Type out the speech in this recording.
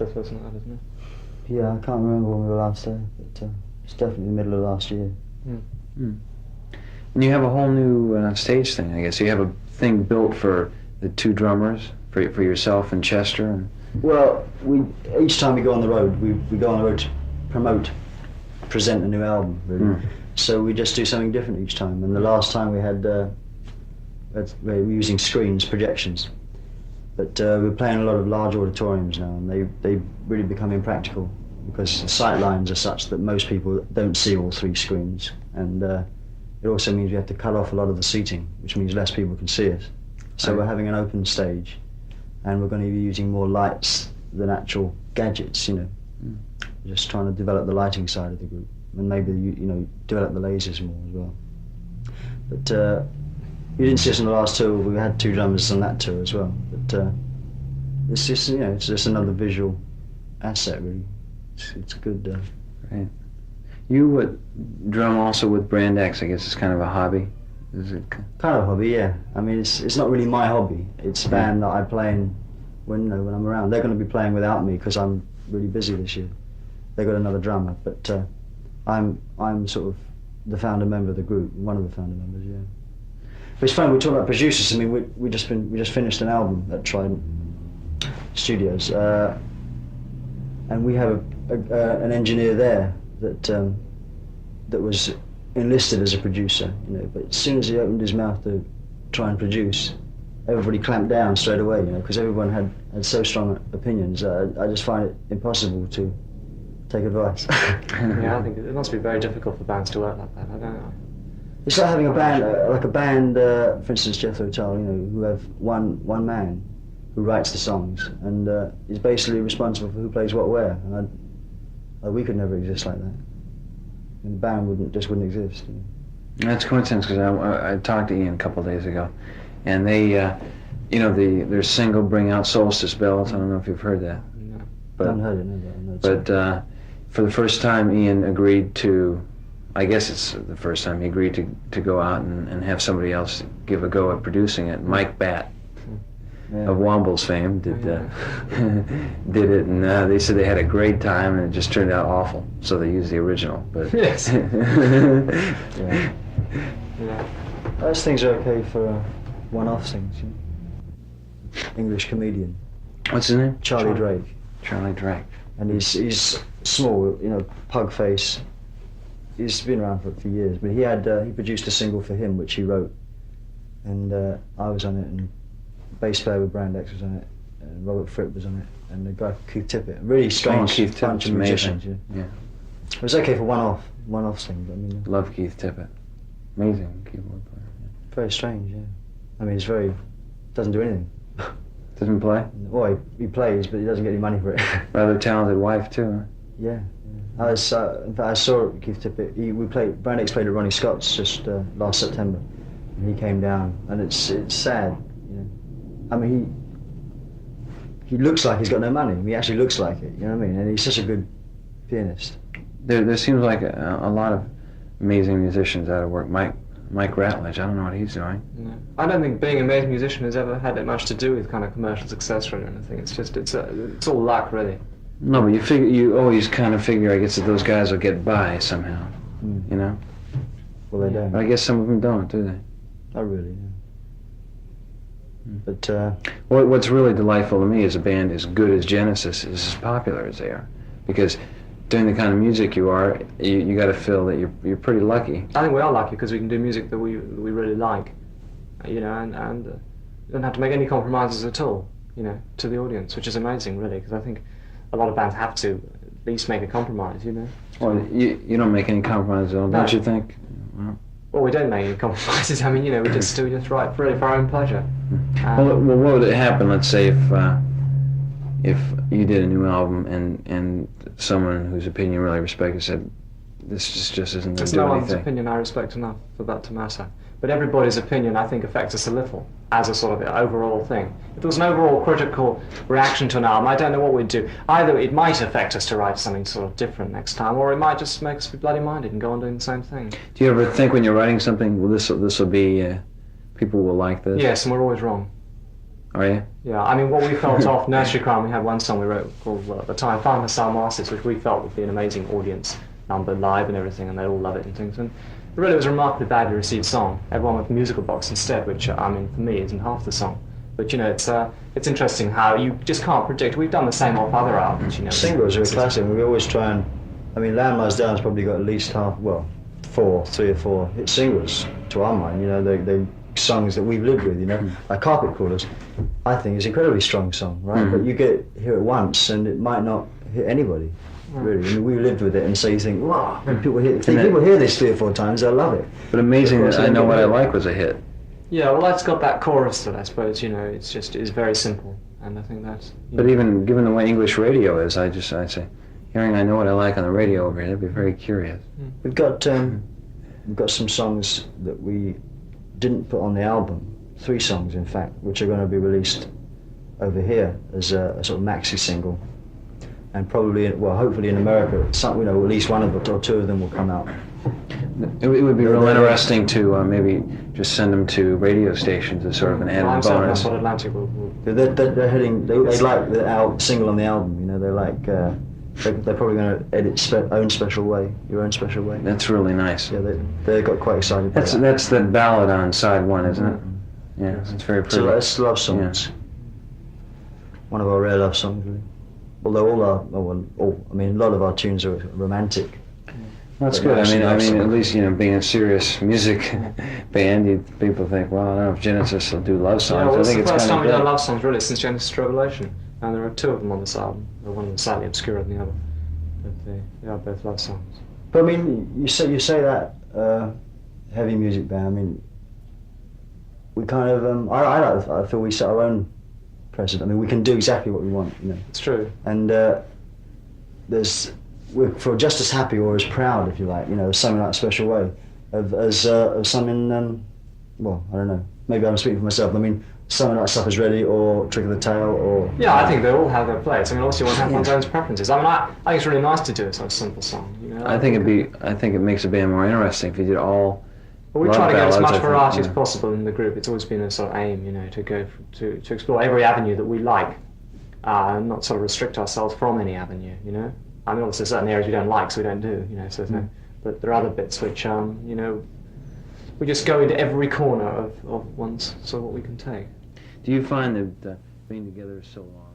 process wasn't that, isn't it? Yeah, I can't remember when we were last there, but it's definitely the middle of last year. And you have a whole new stage thing, I guess. You have a thing built for the two drummers, for yourself and Chester. And well, each time we go on the road, we go on the road to present a new album, really. So we just do something different each time. And the last time we had, we were using screens, projections. But we're playing a lot of large auditoriums now, and they really become impractical because the sight lines are such that most people don't see all three screens. And it also means we have to cut off a lot of the seating, which means less people can see us. So we're having an open stage, and we're going to be using more lights than actual gadgets, you know. Just trying to develop the lighting side of the group, and maybe, you know, develop the lasers more as well. But we didn't see us on the last tour. We had two drummers on that tour as well. But it's just, you know, it's just another visual asset, really. It's good. Right. You would drum also with Brand X, I guess it's kind of a hobby. Is it kind of a hobby? Yeah. I mean, it's not really my hobby. It's a band that I play in when I'm around. They're going to be playing without me because I'm really busy this year. They got another drummer, but I'm sort of the founder member of the group, one of the founder members. Yeah. But it's funny, we talk about producers. I mean, we just finished an album at Trident Studios, and we have an engineer there that was enlisted as a producer, you know. But as soon as he opened his mouth to try and produce, everybody clamped down straight away, you know, because everyone had so strong opinions. I just find it impossible to take advice. Yeah, I think it must be very difficult for bands to work like that. I don't know. It's like having a band, for instance, Jethro Tull, you know, who have one man who writes the songs and is basically responsible for who plays what where. And we could never exist like that. And the band wouldn't exist. You know. That's a coincidence because I talked to Ian a couple of days ago, and they, you know, their single "Bring Out Solstice Bells." I don't know if you've heard that. No. I haven't heard it. No, but for the first time, Ian agreed to. I guess it's the first time he agreed to go out and have somebody else give a go at producing it. Mike Batt, of Womble's fame, did did it, and they said they had a great time, and it just turned out awful. So they used the original. But yes. Yeah. Those things are okay for one-off things. You know? English comedian. What's his name? Charlie Drake. Charlie Drake. And he's small, you know, pug face. He's been around for years, but he produced a single for him which he wrote, and I was on it, and bass player with Brand X was on it, and Robert Fripp was on it, and the guy Keith Tippett. Really strange bunch of musicians. Yeah. It was okay for one-off thing, but I mean. Love Keith Tippett. Amazing keyboard player. Yeah. Very strange, yeah. I mean, doesn't do anything. Doesn't play? Well, he plays, but he doesn't get any money for it. Rather talented wife too. Huh? Yeah. In fact, I saw Keith Tippett. Brand X played at Ronnie Scott's just last September, and he came down, and it's sad, you know. I mean, he looks like he's got no money. He actually looks like it, you know what I mean? And he's such a good pianist. There seems like a lot of amazing musicians out of work. Mike Ratledge, I don't know what he's doing. No. I don't think being an amazing musician has ever had that much to do with kind of commercial success or anything. It's just it's all luck, really. No, but you always kind of figure, I guess, that those guys will get by somehow, you know? Well, they don't. But I guess some of them don't, do they? Not really, no. But what's really delightful to me is a band as good as Genesis is as popular as they are, because doing the kind of music you are, you got to feel that you're pretty lucky. I think we are lucky because we can do music that we really like, you know, and you don't have to make any compromises at all, you know, to the audience, which is amazing, really, because I think a lot of bands have to at least make a compromise, you know. Well, you don't make any compromises, don't you think? Well, we don't make any compromises. I mean, you know, we just write really for our own pleasure. Well, what would happen? Let's say if you did a new album and someone whose opinion you really respected said, "This just isn't going to do anything." It's no one's opinion I respect enough for that to matter. But everybody's opinion, I think, affects us a little as a sort of overall thing. If there was an overall critical reaction to an album, I don't know what we'd do. Either it might affect us to write something sort of different next time, or it might just make us be bloody minded and go on doing the same thing. Do you ever think when you're writing something, well, this will be, people will like this? Yes, and we're always wrong. Are you? Yeah, I mean, what we felt off Nursery Crime, we had one song we wrote called, well, at the time, Find the Star Masters, which we felt would be an amazing audience number live and everything, and they'd all love it and things. And really, it was a remarkably badly received song. Everyone with musical box instead, which, I mean, for me, isn't half the song. But, you know, it's interesting how you just can't predict. We've done the same off other albums, you know. Singles are a classic. We always try and, I mean, Land Lies Down's probably got at least three or four hit singles to our mind. You know, they songs that we've lived with. You know, like Carpet Crawlers, I think is an incredibly strong song, right? But you hear it once and it might not hit anybody. Really, I mean, we lived with it, and so you think, wow, when people hear this 3 or 4 times, they'll love it. But amazing that I Know What I Like was a hit. Yeah, well, that's got that chorus that I suppose, you know, it's very simple, and I think that's... But even given the way English radio is, I say, hearing I Know What I Like on the radio over here, I'd be very curious. We've got some songs that we didn't put on the album, 3 songs in fact, which are going to be released over here as a sort of maxi single, and probably, hopefully in America, at least one of them or 2 of them will come out. It would be real interesting to maybe just send them to radio stations as sort of an added bonus. That's what Atlantic will... They're heading. They like the single on the album. You know, they like. They're probably going to edit your own special way. That's really nice. Yeah, they got quite excited. That's the ballad on side 1, isn't it? Yeah, it's very pretty. So it's love songs. Yeah. One of our rare love songs, really. Although a lot of our tunes are romantic. Well, that's good. I mean, at least, you know, being a serious music band, people think, well, I don't know if Genesis will do love songs. Yeah, well, I think it's the first time we've good. done love songs really since Genesis Revelation, and there are 2 of them on this album. One of them slightly obscurer than the other, but they are both love songs. But I mean, you say that heavy music band. I mean, we kind of I feel we set our own precedent. I mean, we can do exactly what we want. You know, it's true. And we're just as happy or as proud, if you like, you know, of Something Like a Special Way, of something. Well, I don't know. Maybe I'm speaking for myself. I mean, Something Like Supper's Ready or Trick of the Tail or... Yeah, I think they all have their place. I mean, obviously one has one's own preferences. I mean, I think it's really nice to do a sort of simple song. You know? I think it makes a band more interesting if you did all... But we try to get as much variety as possible in the group. It's always been a sort of aim, you know, to go to explore every avenue that we like, and not sort of restrict ourselves from any avenue, you know. I mean, obviously, certain areas we don't like, so we don't do, you know. So, but there are other bits which, you know, we just go into every corner of one's sort of what we can take. Do you find that being together so long